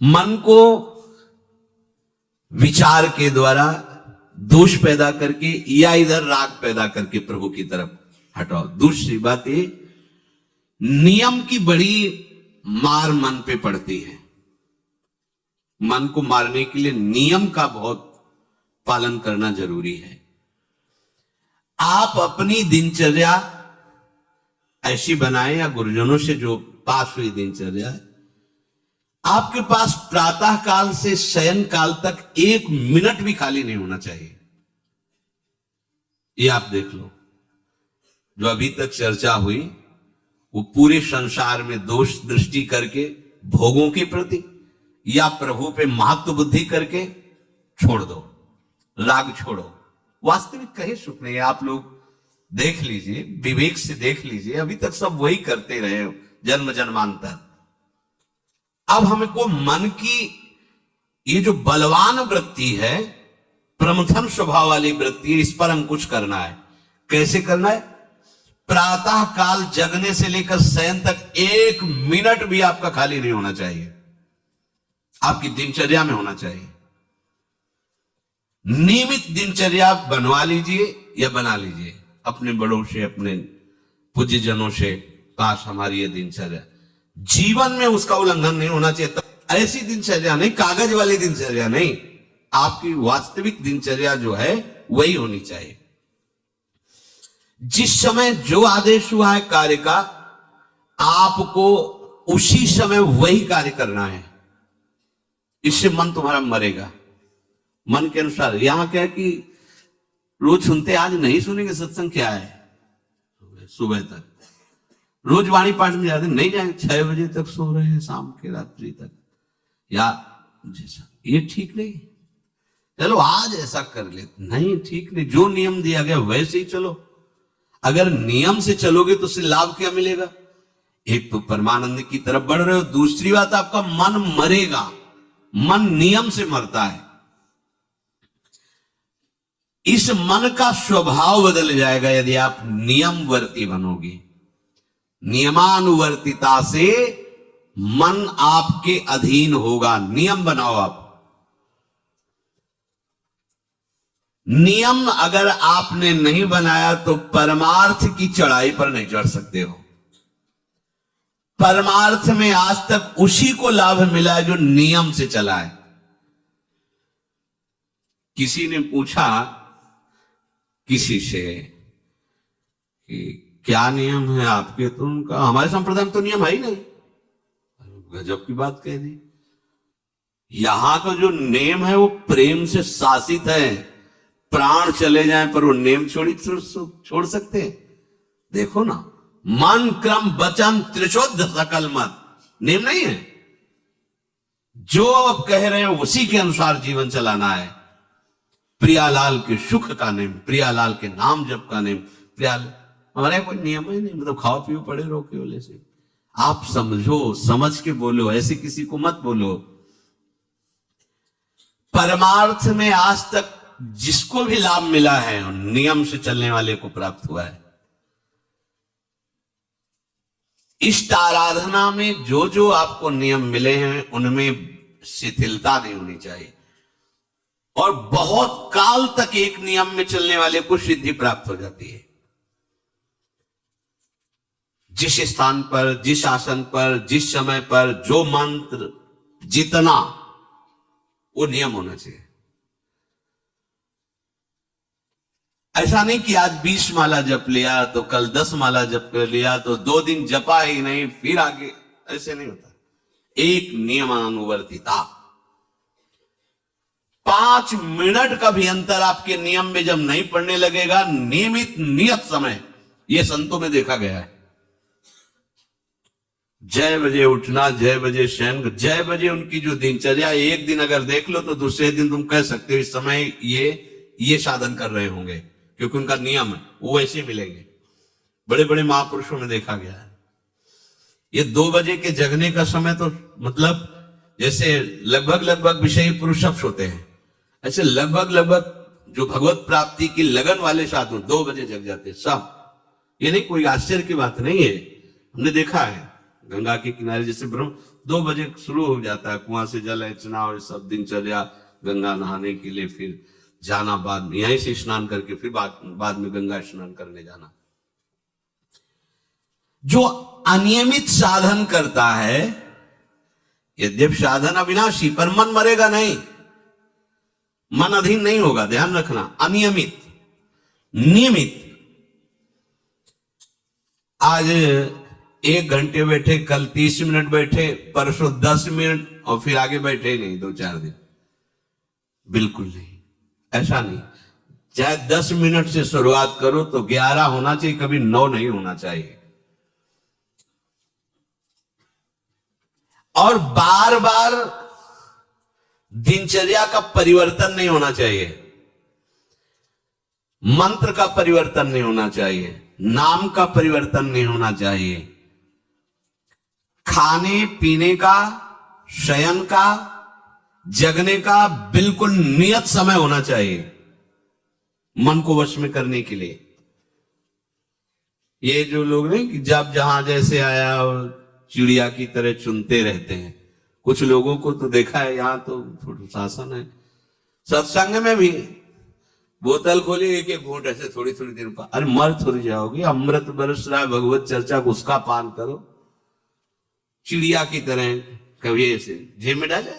मन को विचार के द्वारा दोष पैदा करके या इधर राग पैदा करके प्रभु की तरफ हटाओ। दूसरी बात ये, नियम की बड़ी मार मन पे पड़ती है। मन को मारने के लिए नियम का बहुत पालन करना जरूरी है। आप अपनी दिनचर्या ऐसी बनाए, या गुरुजनों से जो पास हुई दिनचर्या, आपके पास प्रातः काल से शयन काल तक 1 मिनट भी खाली नहीं होना चाहिए। ये आप देख लो, जो अभी तक चर्चा हुई वो पूरे संसार में दोष दृष्टि करके भोगों के प्रति या प्रभु पे महत्व बुद्धि करके छोड़ दो, राग छोड़ो। वास्तविक कहे सुख नहीं। आप लोग देख लीजिए, विवेक से देख लीजिए, अभी तक सब वही करते रहे जन्म जन्मांतर। अब हमको मन की ये जो बलवान वृत्ति है, प्रमथन स्वभाव वाली वृत्ति है, इस पर अंकुश करना है। कैसे करना है? प्रातः काल जगने से लेकर शयन तक 1 मिनट भी आपका खाली नहीं होना चाहिए, आपकी दिनचर्या में होना चाहिए। नियमित दिनचर्या बनवा लीजिए या बना लीजिए अपने बड़ों से, अपने पूज्यजनों से। काश हमारी ये दिनचर्या, जीवन में उसका उल्लंघन नहीं होना चाहिए। तो ऐसी दिनचर्या नहीं, कागज वाली दिनचर्या नहीं, आपकी वास्तविक दिनचर्या जो है वही होनी चाहिए। जिस समय जो आदेश हुआ है कार्य का, आपको उसी समय वही कार्य करना है। इससे मन तुम्हारा मरेगा, मन के अनुसार। यहां क्या है कि रोज सुनते, आज नहीं सुनेंगे सत्संग, क्या है सुबह तक, रोज वाणी पाठ में जाते नहीं जाएंगे, 6 बजे तक सो रहे हैं, शाम के रात्रि तक, या जैसा, ये ठीक नहीं। चलो आज ऐसा कर ले, नहीं ठीक नहीं। जो नियम दिया गया वैसे ही चलो। अगर नियम से चलोगे तो उससे लाभ क्या मिलेगा? एक तो परमानंद की तरफ बढ़ रहे हो, दूसरी बात आपका मन मरेगा। मन नियम से मरता है। इस मन का स्वभाव बदल जाएगा यदि आप नियमवर्ती बनोगे। नियमानुवर्तिता से मन आपके अधीन होगा। नियम बनाओ आप। नियम अगर आपने नहीं बनाया तो परमार्थ की चढ़ाई पर नहीं चढ़ सकते हो। परमार्थ में आज तक उसी को लाभ मिला है जो नियम से चला है। किसी ने पूछा किसी से कि क्या नियम है आपके, तो उनका हमारे संप्रदाय में तो नियम है ही नहीं। गजब की बात कह दी। यहां का जो नियम है वो प्रेम से शासित है। प्राण चले जाएं पर वो नियम छोड़ सकते हैं? देखो ना, मन क्रम वचन त्रिशोध सकल मत, नियम नहीं है। जो आप कह रहे हो उसी के अनुसार जीवन चलाना है। प्रियालाल के सुख का नियम, प्रियालाल के नाम जप का नियम। प्रियालाल हमारे कोई नियम ही नहीं, मतलब खाओ पियो पड़े रहो केवल से। आप समझो, समझ के बोलो, ऐसे किसी को मत बोलो। परमार्थ में आज तक जिसको भी लाभ मिला है नियम से चलने वाले को प्राप्त हुआ है। इष्ट आराधना में जो जो आपको नियम मिले हैं उनमें शिथिलता नहीं होनी चाहिए, और बहुत काल तक एक नियम में चलने वाले को सिद्धि प्राप्त हो जाती है। जिस स्थान पर, जिस आसन पर, जिस समय पर जो मंत्र जितना, वो नियम होना चाहिए। ऐसा नहीं कि आज 20 माला जप लिया तो कल 10 माला जप कर लिया तो 2 दिन जपा ही नहीं फिर आगे, ऐसे नहीं होता। एक नियमानुवर्तिता। 5 मिनट का भी अंतर आपके नियम में जब नहीं पड़ने लगेगा, नियमित नियत समय, यह संतों में देखा गया है। 6 बजे उठना, 6 बजे शयन, 6 बजे उनकी जो दिनचर्या, एक दिन अगर देख लो तो दूसरे दिन तुम कह सकते हो इस समय ये साधन कर रहे होंगे, क्योंकि उनका नियम है, वो वैसे मिलेंगे। बड़े बड़े महापुरुषों में देखा गया है। ये 2 बजे के जगने का समय तो मतलब जैसे लगभग विषयी पुरुष सब सोते हैं, ऐसे लगभग जो भगवत प्राप्ति की लगन वाले साधु 2 बजे जग जाते सब। ये नहीं कोई आश्चर्य की बात नहीं है, हमने देखा है। गंगा के किनारे जैसे ब्रह्म 2 बजे शुरू हो जाता है, कुआं से जल अर्चना और सब दिनचर्या, गंगा नहाने के लिए, फिर जाना, बाद में यहीं से स्नान करके फिर बाद में गंगा स्नान करने जाना। जो अनियमित साधन करता है, यद्यप साधन अविनाशी, पर मन मरेगा नहीं, मन अधीन नहीं होगा, ध्यान रखना। अनियमित, नियमित, आज 1 घंटे बैठे, कल 30 मिनट बैठे, परसों 10 मिनट और फिर आगे बैठे ही नहीं 2-4 दिन, बिल्कुल नहीं, ऐसा नहीं। चाहे 10 मिनट से शुरुआत करो तो 11 होना चाहिए, कभी 9 नहीं होना चाहिए। और बार बार दिनचर्या का परिवर्तन नहीं होना चाहिए, मंत्र का परिवर्तन नहीं होना चाहिए, नाम का परिवर्तन नहीं होना चाहिए, खाने पीने का, शयन का, जगने का बिल्कुल नियत समय होना चाहिए मन को वश में करने के लिए। ये जो लोग नहीं कि जब जहां जैसे आया और चिड़िया की तरह चुनते रहते हैं, कुछ लोगों को तो देखा है, यहां तो शासन है, सत्संग में भी बोतल खोली, एक एक घूंट ऐसे थोड़ी थोड़ी देर पर, अरे मर थोड़ी जाओगी, अमृत बरस रहा है भगवत चर्चा को, उसका पान करो। चिड़िया की तरह कभी ऐसे जेब में डाले,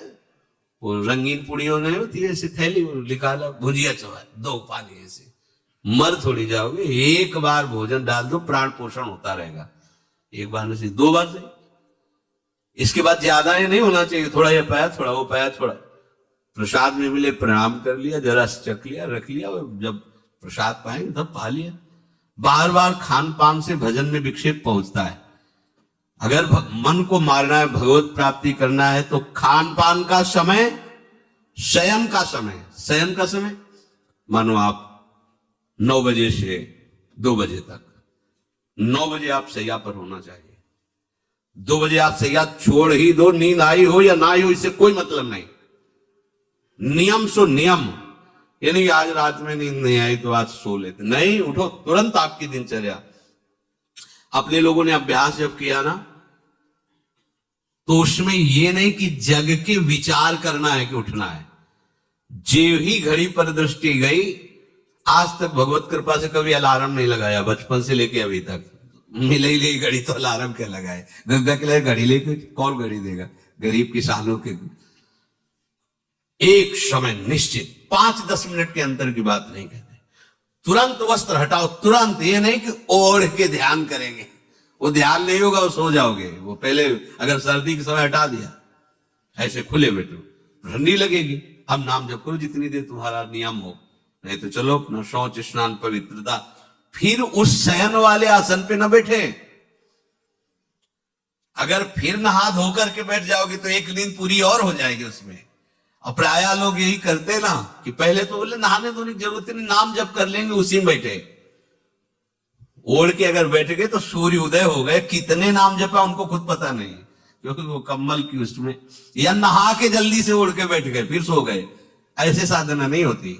वो रंगीन पुड़ियों नहीं होती है, ऐसे थैली निकाला, भुजिया चबा, 2 पानी, ऐसे मर थोड़ी जाओगे। एक बार भोजन डाल दो, प्राण पोषण होता रहेगा, एक बार नहीं 2 बार से, इसके बाद ज्यादा ये नहीं होना चाहिए, थोड़ा ये पाया, थोड़ा वो पाया, थोड़ा प्रसाद में मिले प्रणाम कर लिया, जरा चख लिया, रख लिया, जब प्रसाद पाएंगे तब पा लिया। बार बार खान पान से भजन में विक्षेप पहुंचता है। अगर मन को मारना है, भगवत प्राप्ति करना है, तो खान पान का समय, शयन का समय, शयन का समय मानो आप 9 बजे से 2 बजे तक, 9 बजे आप सैया पर होना चाहिए। 2 बजे आप सैया छोड़ ही दो, नींद आई हो या ना आई हो, इससे कोई मतलब नहीं। नियम सो नियम, यानी आज रात में नींद नहीं आई तो आज सो लेते, नहीं, उठो तुरंत आपकी दिनचर्या। अपने लोगों ने अभ्यास जब किया ना, तो उसमें यह नहीं कि जग के विचार करना है कि उठना है, जो ही घड़ी पर दृष्टि गई, आज तक भगवत कृपा से कभी अलार्म नहीं लगाया, बचपन से लेके अभी तक। मिले ही नहीं घड़ी तो अलार्म क्या लगाए, गंगा के लिए घड़ी लेके कौन घड़ी देगा, गरीब किसानों के। एक समय निश्चित 5-10 मिनट के अंतर की बात नहीं कहते, तुरंत वस्त्र हटाओ, तुरंत। ये नहीं कि ओढ़ के ध्यान करेंगे, वो ध्यान नहीं होगा, वो सो जाओगे। वो पहले अगर सर्दी के समय हटा दिया, ऐसे खुले बैठो, ठंडी लगेगी, अब नाम जप करो जितनी देर तुम्हारा नियम हो, नहीं तो चलो अपना शौच स्नान पवित्रता, फिर उस शयन वाले आसन पे न बैठे। अगर फिर नहा धो करके बैठ जाओगे तो एक नींद पूरी और हो जाएगी उसमें। और प्राय लोग यही करते ना कि पहले तो बोले नहाने धोने की जरूरत नहीं, नाम जप कर लेंगे, उसी में बैठे। ओढ़ के अगर बैठ गए तो सूर्य उदय हो गए, कितने नाम जपा उनको खुद पता नहीं, क्योंकि वो कम्बल की उसमें, या नहा के जल्दी से ओढ़ के बैठ गए फिर सो गए। ऐसे साधना नहीं होती।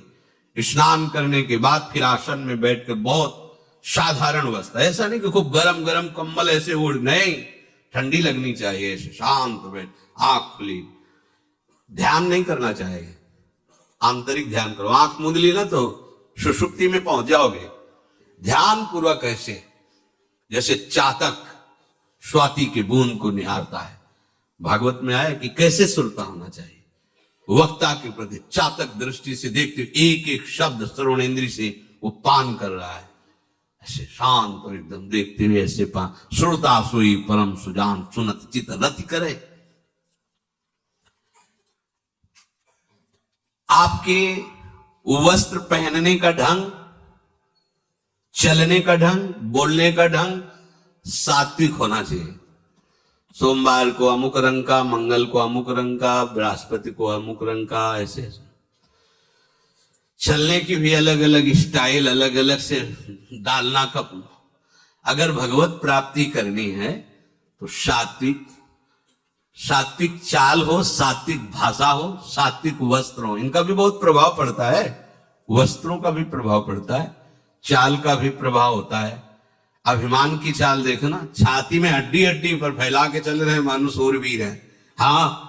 स्नान करने के बाद फिर आसन में बैठकर बहुत साधारण अवस्था, ऐसा नहीं कि खूब गरम गरम कम्बल ऐसे ओढ़, नहीं, ठंडी लगनी चाहिए, ऐसे शांत बैठ, आंख खुली, ध्यान नहीं करना चाहिए, आंतरिक ध्यान करो। आंख मूंद ली ना तो सुषुप्ति में पहुंच जाओगे। ध्यान पूर्वक ऐसे, जैसे चातक स्वाति की बूंद को निहारता है। भागवत में आया कि कैसे सुनता होना चाहिए, वक्ता के प्रति चातक दृष्टि से देखते हुए एक एक शब्द श्रवण इंद्री से वो पान कर रहा है, ऐसे शांत और एकदम देखते हुए ऐसे पान। श्रोता सोई परम सुजान, सुनत चित रति करे। आपके वस्त्र पहनने का ढंग, चलने का ढंग, बोलने का ढंग सात्विक होना चाहिए। सोमवार को अमुक रंग का, मंगल को अमुक रंग का, बृहस्पति को अमुक रंग का, ऐसे ऐसे। चलने की भी अलग अलग स्टाइल, अलग अलग से डालना का। अगर भगवत प्राप्ति करनी है तो सात्विक चाल हो, सात्विक भाषा हो, सात्विक वस्त्र हो। इनका भी बहुत प्रभाव पड़ता है, वस्त्रों का भी प्रभाव पड़ता है, चाल का भी प्रभाव होता है। अभिमान की चाल देखना, छाती में हड्डी हड्डी पर फैला के चल रहे मानो सूरवीर है, हाँ,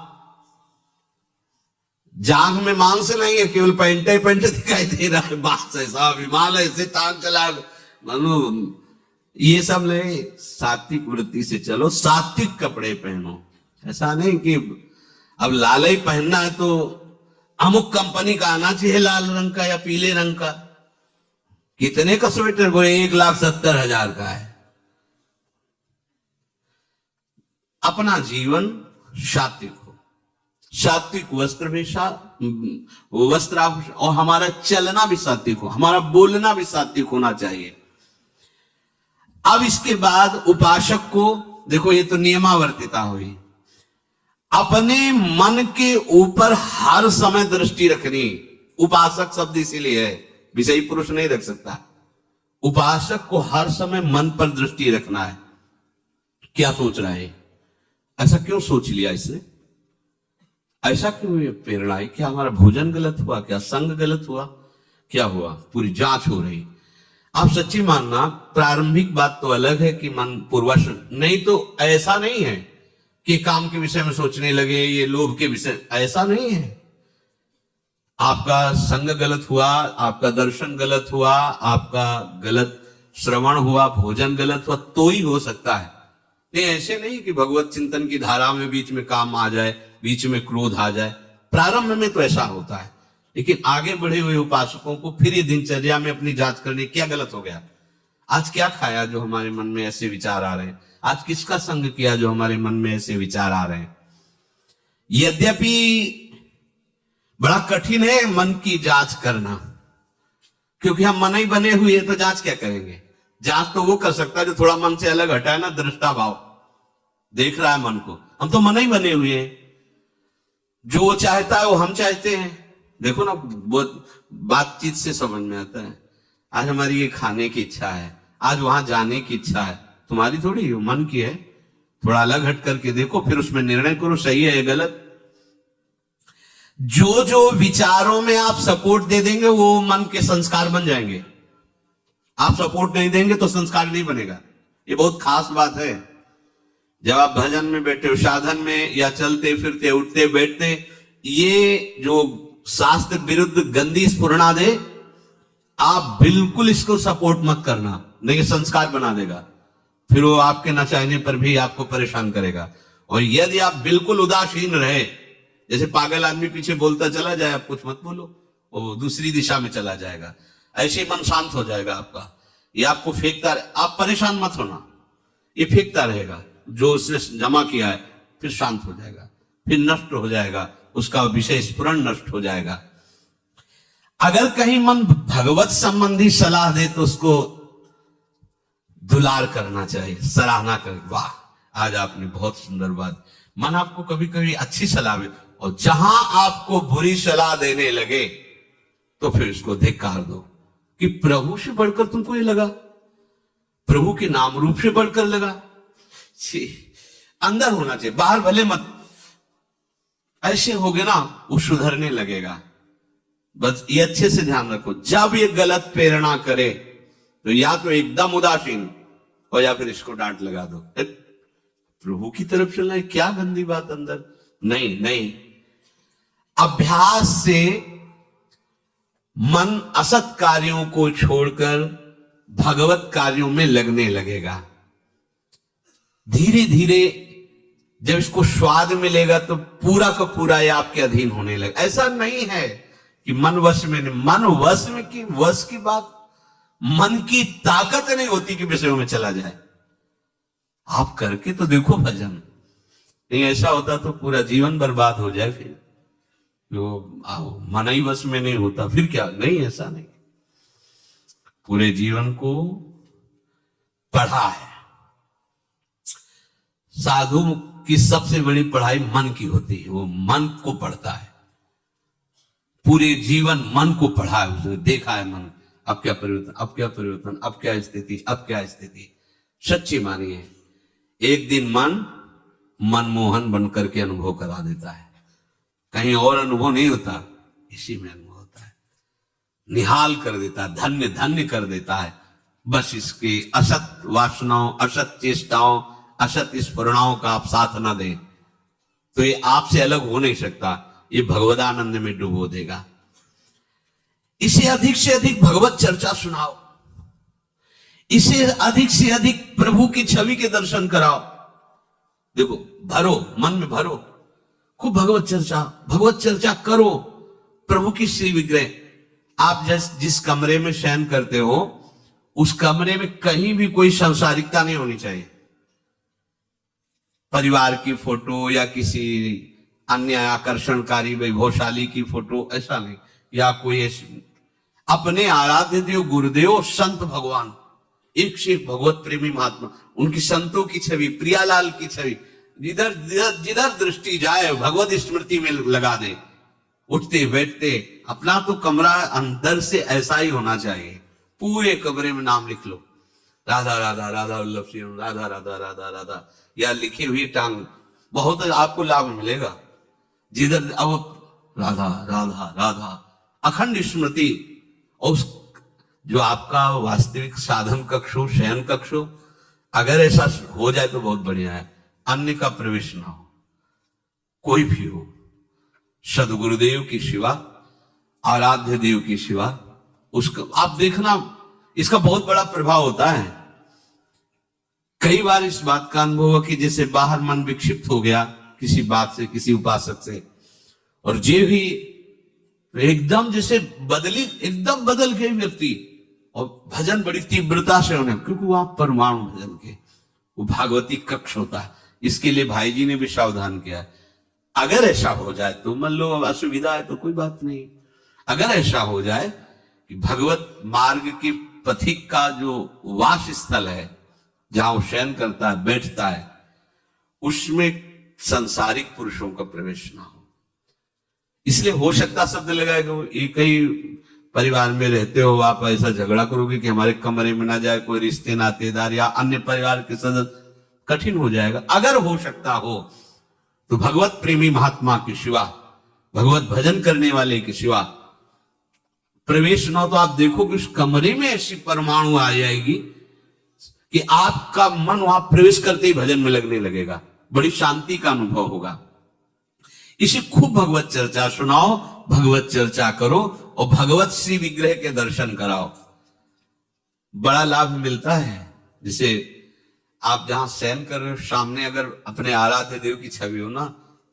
जांग में मांस नहीं है, केवल पैंटे पैंटे दिखाई दे रहा है, बात ऐसा विमान ऐसे टांग चला मनु, ये सब नहीं। सात्विक वृत्ति से चलो, सात्विक कपड़े पहनो। ऐसा नहीं कि अब लाल ही पहनना है तो अमुक कंपनी का आना चाहिए, लाल रंग का या पीले रंग का। कितने का स्वेटर? वो 1,70,000 का है। अपना जीवन सात्विक हो, सात्विक वस्त्र भी वस्त्र, और हमारा चलना भी सात्विक हो, हमारा बोलना भी सात्विक होना चाहिए। अब इसके बाद उपासक को देखो, ये तो नियमावर्तिता हुई। अपने मन के ऊपर हर समय दृष्टि रखनी। उपासक शब्द इसीलिए है, विषयी पुरुष नहीं रख सकता। उपासक को हर समय मन पर दृष्टि रखना है। क्या सोच रहा है, ऐसा क्यों सोच लिया इसने, ऐसा क्यों ये प्रेरणा है? क्या हमारा भोजन गलत हुआ, क्या संग गलत हुआ, क्या हुआ? पूरी जांच हो रही। आप सच्ची मानना, प्रारंभिक बात तो अलग है कि मन पूर्वश, नहीं तो ऐसा नहीं है कि काम के विषय में सोचने लगे, ये लोभ के विषय, ऐसा नहीं है। आपका संग गलत हुआ, आपका दर्शन गलत हुआ, आपका गलत श्रवण हुआ, भोजन गलत हुआ, तो ही हो सकता है। नहीं, ऐसे नहीं कि भगवत चिंतन की धारा में बीच में काम आ जाए, बीच में क्रोध आ जाए। प्रारंभ में तो ऐसा होता है, लेकिन आगे बढ़े हुए उपासकों को फिर ये दिनचर्या में अपनी जांच करनी, क्या गलत हो गया, आज क्या खाया जो हमारे मन में ऐसे विचार आ रहे हैं, आज किसका संग किया जो हमारे मन में ऐसे विचार आ रहे हैं। यद्यपि बड़ा कठिन है मन की जांच करना, क्योंकि हम मन ही बने हुए हैं, तो जांच क्या करेंगे? जांच तो वो कर सकता है जो थोड़ा मन से अलग हटा है ना, दृष्टा भाव देख रहा है मन को। हम तो मन ही बने हुए हैं, जो वो चाहता है वो हम चाहते हैं। देखो ना, बहुत बातचीत से समझ में आता है। आज हमारी ये खाने की इच्छा है, आज वहां जाने की इच्छा है, तुम्हारी थोड़ी, मन की है। थोड़ा अलग हट करके देखो, फिर उसमें निर्णय करो, सही है या गलत। जो जो विचारों में आप सपोर्ट दे देंगे वो मन के संस्कार बन जाएंगे। आप सपोर्ट नहीं देंगे तो संस्कार नहीं बनेगा। ये बहुत खास बात है। जब आप भजन में बैठे हो, साधन में, या चलते फिरते उठते बैठते, ये जो शास्त्र विरुद्ध गंदी स्फुरणा दे, आप बिल्कुल इसको सपोर्ट मत करना, नहीं संस्कार बना देगा। फिर वो आपके न चाहने पर भी आपको परेशान करेगा। और यदि आप बिल्कुल उदासीन रहे, जैसे पागल आदमी पीछे बोलता चला जाए, आप कुछ मत बोलो, वो दूसरी दिशा में चला जाएगा, ऐसे मन शांत हो जाएगा आपका। ये आपको फेंकता, आप परेशान मत होना, ये फेंकता रहेगा जो उसने जमा किया है, फिर शांत हो जाएगा, फिर नष्ट हो जाएगा, उसका विषय स्फुरण नष्ट हो जाएगा। अगर कहीं मन भगवत संबंधी सलाह दे तो उसको दुलार करना चाहिए, सराहना कर, वाह आज आपने बहुत सुंदर बात। मन आपको कभी कभी अच्छी सलाह दे, और जहां आपको बुरी सलाह देने लगे तो फिर उसको धिक्कार दो कि प्रभु से बढ़कर तुमको ये लगा, प्रभु के नाम रूप से बढ़कर लगा। अंदर होना चाहिए, बाहर भले मत। ऐसे हो गए ना, वो सुधरने लगेगा। बस ये अच्छे से ध्यान रखो, जब ये गलत प्रेरणा करे तो या तो एकदम उदासीन और या फिर इसको डांट लगा दो, प्रभु की तरफ चलना है, क्या गंदी बात अंदर। नहीं नहीं, अभ्यास से मन असत कार्यों को छोड़कर भगवत कार्यों में लगने लगेगा। धीरे धीरे जब इसको स्वाद मिलेगा तो पूरा का पूरा ये आपके अधीन होने लगेगा। ऐसा नहीं है कि मन वश में नहीं, मन वश में की वश की बात, मन की ताकत नहीं होती कि विषयों में चला जाए। आप करके तो देखो भजन, नहीं ऐसा होता तो पूरा जीवन बर्बाद हो जाए। फिर जो मन ही वश में नहीं होता फिर क्या, नहीं ऐसा नहीं। पूरे जीवन को पढ़ा है। साधु की सबसे बड़ी पढ़ाई मन की होती है, वो मन को पढ़ता है, पूरे जीवन मन को पढ़ा है, उसने देखा है मन, अब क्या परिवर्तन, अब क्या परिवर्तन, अब क्या स्थिति, अब क्या स्थिति। सच्ची मानिए, एक दिन मन मनमोहन बनकर के अनुभव करा देता है। कहीं और अनुभव नहीं होता, इसी में अनुभव होता है। निहाल कर देता है, धन्य धन्य कर देता है। बस इसकी असत वासनाओं, असत चेष्टाओं, असत स्फुरणाओं का आप साथ ना दें तो ये आपसे अलग हो नहीं सकता, ये भगवदानंद में डुबो देगा। इसे अधिक से अधिक भगवत चर्चा सुनाओ, इसे अधिक से अधिक प्रभु की छवि के दर्शन कराओ। देखो, भरो, मन में भरो, खूब भगवत चर्चा करो। प्रभु की श्री विग्रह, आप जिस कमरे में शयन करते हो उस कमरे में कहीं भी कोई सांसारिकता नहीं होनी चाहिए। परिवार की फोटो या किसी अन्य आकर्षणकारी वैभवशाली की फोटो, ऐसा नहीं, या कोई अपने आराध्य देव गुरुदेव संत भगवान, एक से एक भगवत प्रेमी महात्मा, उनकी संतों की छवि, प्रियालाल की छवि, जिधर दृष्टि जाए भगवत स्मृति में लगा दे। उठते बैठते अपना तो कमरा अंदर से ऐसा ही होना चाहिए, पूरे कमरे में नाम लिख लो, राधा राधा राधा वल्लभ सिंह, राधा राधा राधा राधा, या लिखी हुई टांग, बहुत आपको लाभ मिलेगा। जिधर अब राधा राधा राधा, अखंड स्मृति। और जो आपका वास्तविक साधन कक्ष हो, शयन कक्ष हो, अगर ऐसा हो जाए तो बहुत बढ़िया है। अन्य का प्रवेश ना हो, कोई भी हो, सदगुरुदेव की सिवा, आराध्य देव की सिवा, उसका आप देखना, इसका बहुत बड़ा प्रभाव होता है। कई बार इस बात का अनुभव हुआ कि जैसे बाहर मन विक्षिप्त हो गया किसी बात से, किसी उपासक से, और जे भी एकदम जैसे एकदम बदल गए व्यक्ति, और भजन बड़ी तीव्रता से होने, क्योंकि वहां परमाणु भजन के वो भागवती कक्ष होता है। इसके लिए भाई जी ने भी सावधान किया, अगर ऐसा हो जाए तो मान लो अब असुविधा है तो कोई बात नहीं, अगर ऐसा हो जाए कि भगवत मार्ग की पथिक का जो वास स्थल है, जहां वो शयन करता है, बैठता है, उसमें सांसारिक पुरुषों का प्रवेश ना हो। इसलिए हो सकता शब्द लगाएगा, एक ही परिवार में रहते हो, आप ऐसा झगड़ा करोगे कि हमारे कमरे में ना जाए कोई रिश्ते नातेदार या अन्य परिवार के सदस्य, कठिन हो जाएगा। अगर हो सकता हो तो भगवत प्रेमी महात्मा की सिवा, भगवत भजन करने वाले की सिवा प्रवेश न हो, तो आप देखो कि उस कमरे में ऐसी परमाणु आ जाएगी कि आपका मन वहां प्रवेश करते ही भजन में लगने लगेगा, बड़ी शांति का अनुभव होगा। इसे खूब भगवत चर्चा सुनाओ, भगवत चर्चा करो, और भगवत श्री विग्रह के दर्शन कराओ, बड़ा लाभ मिलता है। जैसे आप जहां शयन कर रहे हो, सामने अगर अपने आराध्य देव की छवि हो ना,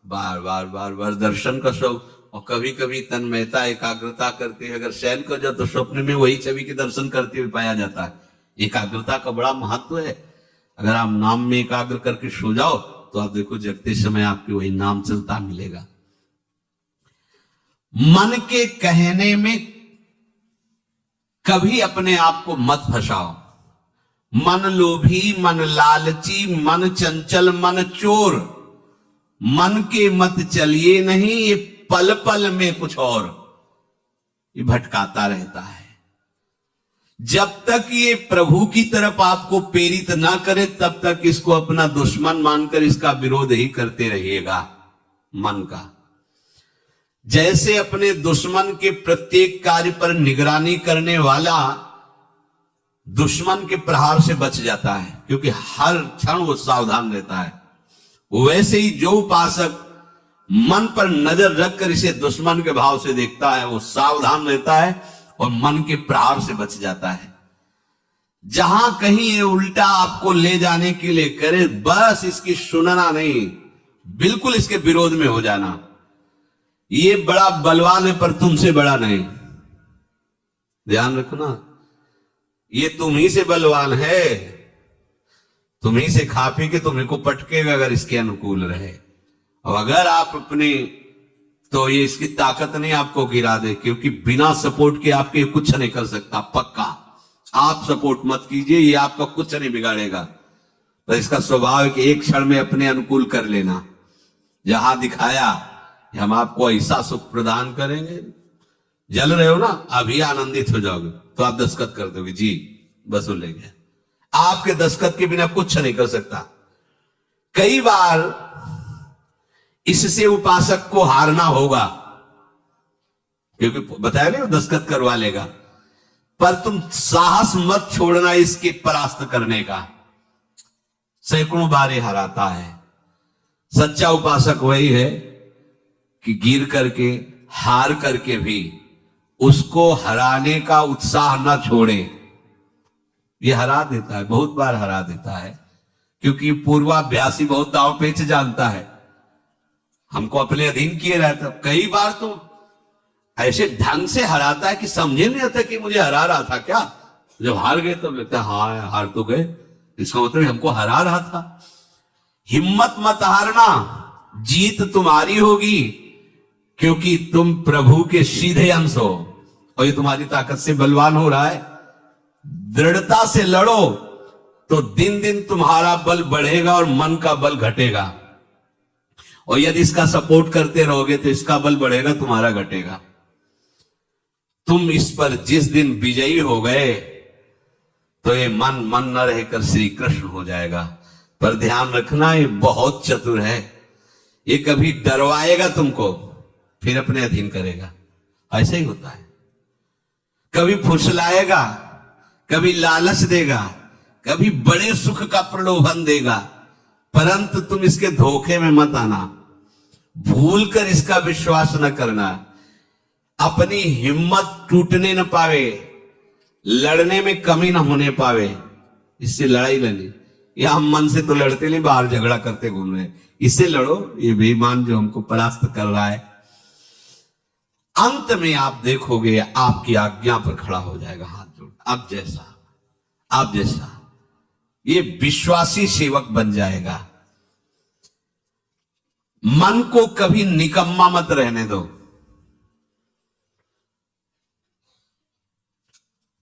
बार बार बार बार दर्शन का शौक, और कभी कभी तन्मयता एकाग्रता करते, अगर शयन कर जाओ तो स्वप्न में वही छवि के दर्शन करते हुए पाया जाता है। एकाग्रता का बड़ा महत्व है। अगर आप नाम में एकाग्र करके सो जाओ तो आप देखो जगते समय आपके वही नाम चलता मिलेगा। मन के कहने में कभी अपने आप को मत फंसाओ। मन लोभी, मन लालची, मन चंचल, मन चोर, मन के मत चलिए नहीं, ये पल पल में कुछ और, ये भटकाता रहता है। जब तक ये प्रभु की तरफ आपको प्रेरित ना करे, तब तक इसको अपना दुश्मन मानकर इसका विरोध ही करते रहिएगा। मन का जैसे अपने दुश्मन के प्रत्येक कार्य पर निगरानी करने वाला दुश्मन के प्रहार से बच जाता है, क्योंकि हर क्षण वो सावधान रहता है, वैसे ही जो उपासक मन पर नजर रखकर इसे दुश्मन के भाव से देखता है, वो सावधान रहता है और मन के प्रहार से बच जाता है। जहां कहीं ये उल्टा आपको ले जाने के लिए करे, बस इसकी सुनना नहीं, बिल्कुल इसके विरोध में हो जाना। ये बड़ा बलवान है पर तुमसे बड़ा नहीं, ध्यान रखना, ये तुम ही से बलवान है, तुम ही से खा पी के तुम्हें को पटकेगा अगर इसके अनुकूल रहे। और अगर आप अपने, तो ये इसकी ताकत नहीं आपको गिरा दे, क्योंकि बिना सपोर्ट के आपके कुछ नहीं कर सकता। पक्का आप सपोर्ट मत कीजिए, ये आपका कुछ नहीं बिगाड़ेगा। तो इसका स्वभाव है कि एक क्षण में अपने अनुकूल कर लेना। जहां दिखाया हम आपको ऐसा सुख प्रदान करेंगे, जल रहे हो ना, अभी आनंदित हो जाओगे तो आप दस्तखत कर दोगे, जी बस वो ले गया। आपके दस्तखत के बिना कुछ नहीं कर सकता। कई बार इससे उपासक को हारना होगा, क्योंकि बताया नहीं वो दस्तखत करवा लेगा, पर तुम साहस मत छोड़ना इसके परास्त करने का। सैकड़ों बार ये हराता है, सच्चा उपासक वही है कि गिर करके, हार करके भी उसको हराने का उत्साह न छोड़े। ये हरा देता है, बहुत बार हरा देता है, क्योंकि पूर्वाभ्यासी बहुत दांव पेच जानता है, हमको अपने अधीन किए रहता। कई बार तो ऐसे ढंग से हराता है कि समझे नहीं आता कि मुझे हरा रहा था क्या। जब हार गए तब लगता है हाँ हार तो गए, इसका मतलब हमको हरा रहा था। हिम्मत मत हारना, जीत तुम्हारी होगी, क्योंकि तुम प्रभु के सीधे अंश हो और ये तुम्हारी ताकत से बलवान हो रहा है। दृढ़ता से लड़ो तो दिन दिन तुम्हारा बल बढ़ेगा और मन का बल घटेगा, और यदि इसका सपोर्ट करते रहोगे तो इसका बल बढ़ेगा, तुम्हारा घटेगा। तुम इस पर जिस दिन विजयी हो गए तो ये मन न रहकर श्री कृष्ण हो जाएगा। पर ध्यान रखना, ये बहुत चतुर है, ये कभी डरवाएगा तुमको फिर अपने अधीन करेगा, ऐसे ही होता है। कभी फुसलाएगा, कभी लालच देगा, कभी बड़े सुख का प्रलोभन देगा, परंतु तुम इसके धोखे में मत आना, भूल कर इसका विश्वास न करना। अपनी हिम्मत टूटने न पावे, लड़ने में कमी न होने पावे, इससे लड़ाई लड़नी। या हम मन से तो लड़ते नहीं, बाहर झगड़ा करते घूम रहे, इससे लड़ो, ये बेईमान जो हमको परास्त कर रहा है। अंत में आप देखोगे आपकी आज्ञा पर खड़ा हो जाएगा हाथ जोड़, आप जैसा ये विश्वासी सेवक बन जाएगा। मन को कभी निकम्मा मत रहने दो।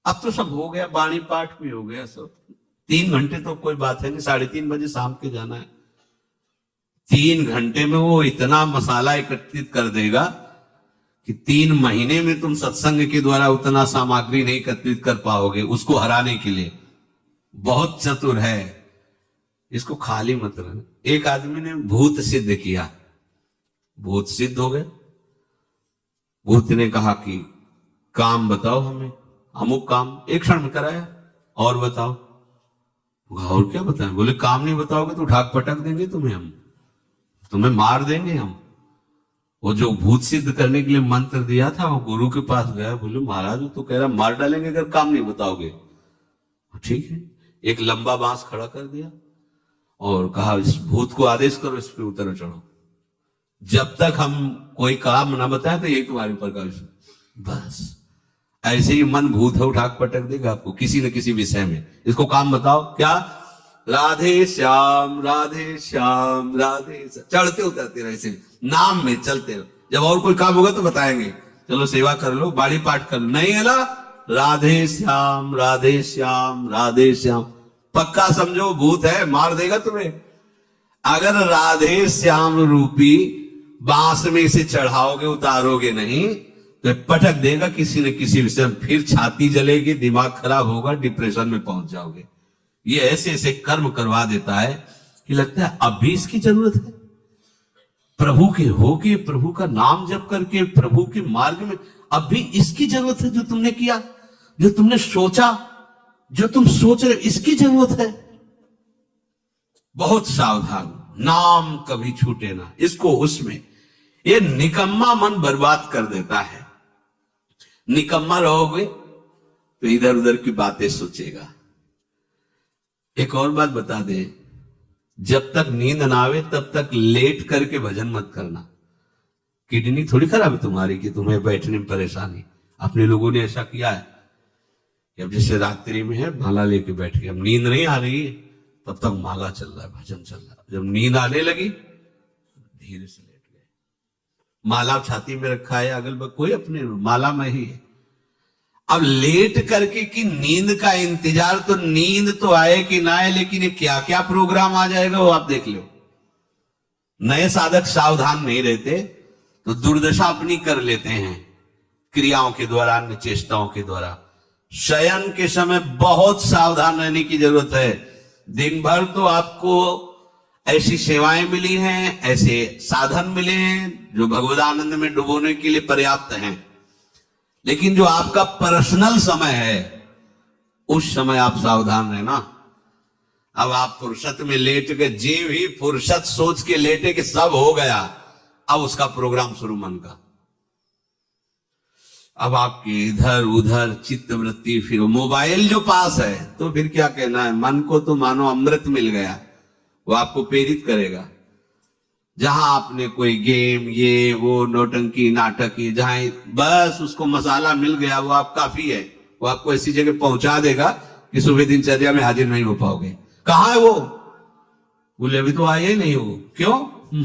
अब तो सब हो गया, वाणी पाठ भी हो गया सब, 3 घंटे तो कोई बात है नहीं, 3:30 बजे शाम के जाना है। 3 घंटे में वो इतना मसाला एकत्रित कर देगा कि 3 महीने में तुम सत्संग के द्वारा उतना सामग्री नहीं एकत्रित कर पाओगे उसको हराने के लिए। बहुत चतुर है, इसको खाली मत रहना। एक आदमी ने भूत सिद्ध किया, भूत सिद्ध हो गए। भूत ने कहा कि काम बताओ हमें, अमुक काम, एक क्षण में कराया, और बताओ। और क्या बताएं? बोले काम नहीं बताओगे तो उठाक पटक देंगे तुम्हें मार देंगे हम। वो जो भूत सिद्ध करने के लिए मंत्र दिया था वो गुरु के पास गया, बोले महाराज वो तो कह रहा मार डालेंगे अगर काम नहीं बताओगे। ठीक है, एक लंबा बांस खड़ा कर दिया और कहा इस भूत को आदेश करो, इस पे उतर चढ़ो, जब तक हम कोई काम ना बताए तो यही तुम्हारे ऊपर का विषय। बस ऐसे ही मन भूत है, उठाक पटक देगा आपको किसी न किसी विषय में। इसको काम बताओ, क्या? राधे श्याम राधे श्याम राधे श्याम, चढ़ते उतरते रहे, ऐसे नाम में चलते रहो। जब और कोई काम होगा तो बताएंगे, चलो सेवा कर लो, बाड़ी पाठ कर लो, नहीं है ना, राधे श्याम राधे श्याम राधे श्याम। पक्का समझो भूत है, मार देगा तुम्हें। अगर राधे श्याम रूपी बांस में इसे चढ़ाओगे, उतारोगे नहीं तो पटक देगा किसी न किसी विषय में, फिर छाती जलेगी, दिमाग खराब होगा, डिप्रेशन में पहुंच जाओगे। ये ऐसे ऐसे कर्म करवा देता है कि लगता है अब भी इसकी जरूरत है। प्रभु के होके, प्रभु का नाम जप करके, प्रभु के मार्ग में अब भी इसकी जरूरत है। जो तुमने किया, जो तुमने सोचा, जो तुम सोच रहे, इसकी जरूरत है। बहुत सावधान, नाम कभी छूटे ना इसको। उसमें ये निकम्मा मन बर्बाद कर देता है। निकम्मा रहोगे तो इधर उधर की बातें सोचेगा। एक और बात बता दे, जब तक नींद ना आवे तब तक लेट करके भजन मत करना। किडनी थोड़ी खराब है तुम्हारी कि तुम्हें बैठने में परेशानी। अपने लोगों ने ऐसा किया है कि अब जैसे रात्रि में है माला लेके बैठ गए, अब नींद नहीं आ रही है तब तक माला चल रहा है, भजन चल रहा है। जब नींद आने लगी धीरे से लेट गए, माला छाती में रखा है, अगल बगल कोई अपने माला में ही है। अब लेट करके कि नींद का इंतजार, तो नींद तो आए कि ना आए, लेकिन ये क्या क्या प्रोग्राम आ जाएगा वो आप देख लो। नए साधक सावधान नहीं रहते तो दुर्दशा अपनी कर लेते हैं क्रियाओं के द्वारा, अन्य चेष्टाओं के द्वारा। शयन के समय बहुत सावधान रहने की जरूरत है। दिन भर तो आपको ऐसी सेवाएं मिली हैं, ऐसे साधन मिले हैं जो भगवदानंद में डुबोने के लिए पर्याप्त हैं, लेकिन जो आपका पर्सनल समय है उस समय आप सावधान रहना। अब आप फुर्सत में लेट के, जीव ही फुर्सत सोच के लेटे कि सब हो गया, अब उसका प्रोग्राम शुरू मन का। अब आपकी इधर उधर चित्त वृत्ति, फिर मोबाइल जो पास है तो फिर क्या कहना है, मन को तो मानो अमृत मिल गया, वो आपको प्रेरित करेगा। जहां आपने कोई गेम ये वो नौटंकी नाटक की, जहां बस उसको मसाला मिल गया, वो आप काफी है, वो आपको ऐसी जगह पहुंचा देगा कि सुबह दिनचर्या में हाजिर नहीं हो पाओगे। कहां है वो? बोले अभी तो आया ही नहीं हो। क्यों?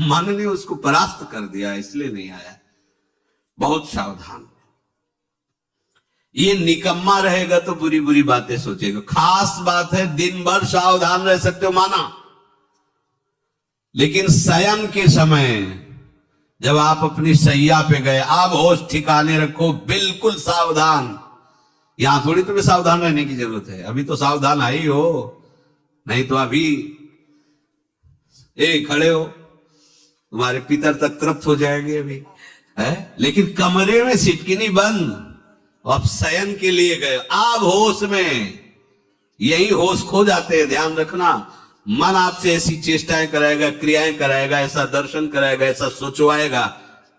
मन ने उसको परास्त कर दिया, इसलिए नहीं आया। बहुत सावधान। ये निकम्मा रहेगा तो बुरी बुरी बातें सोचेगा। खास बात है दिन भर सावधान रह सकते हो माना, लेकिन शयन के समय जब आप अपनी सैया पे गए, आप होश ठिकाने रखो, बिल्कुल सावधान। यहां थोड़ी तुम्हें सावधान रहने की जरूरत है, अभी तो सावधान आई हो, नहीं तो अभी खड़े हो, तुम्हारे पितर तक तृप्त हो जाएंगे अभी है। लेकिन कमरे में सिटकिनी बंद, आप शयन के लिए गए, आप होश में, यही होश खो जाते हैं, ध्यान रखना। मन आपसे ऐसी चेष्टाएं कराएगा, क्रियाएं कराएगा, ऐसा दर्शन कराएगा, ऐसा सोचवाएगा,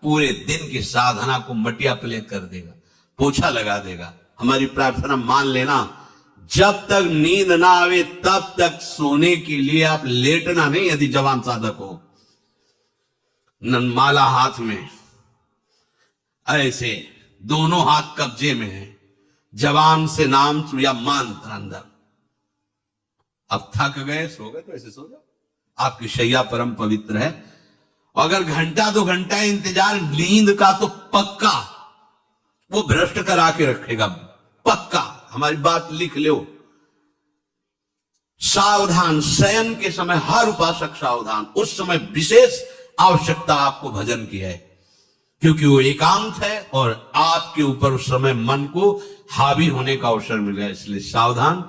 पूरे दिन की साधना को मटिया प्लेट कर देगा, पोछा लगा देगा। हमारी प्रार्थना मान लेना, जब तक नींद ना आवे तब तक सोने के लिए आप लेटना नहीं। यदि जवान साधक हो, माला हाथ में, ऐसे दोनों हाथ कब्जे में है, जवान से नाम या मंत्र अंदर। अब थक गए, सो गए तो ऐसे सो जाओ, आपकी शैया परम पवित्र है। अगर घंटा 2 घंटा इंतजार नींद का तो पक्का वो भ्रष्ट करा के रखेगा, पक्का। हमारी बात लिख लो। सावधान, शयन के समय हर उपासक सावधान। उस समय विशेष आवश्यकता आपको भजन की है, क्योंकि वो एकांत है और आपके ऊपर उस समय मन को हावी होने का अवसर मिल गया। इसलिए सावधान,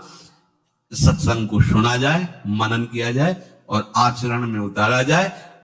सत्संग को सुना जाए, मनन किया जाए और आचरण में उतारा जाए।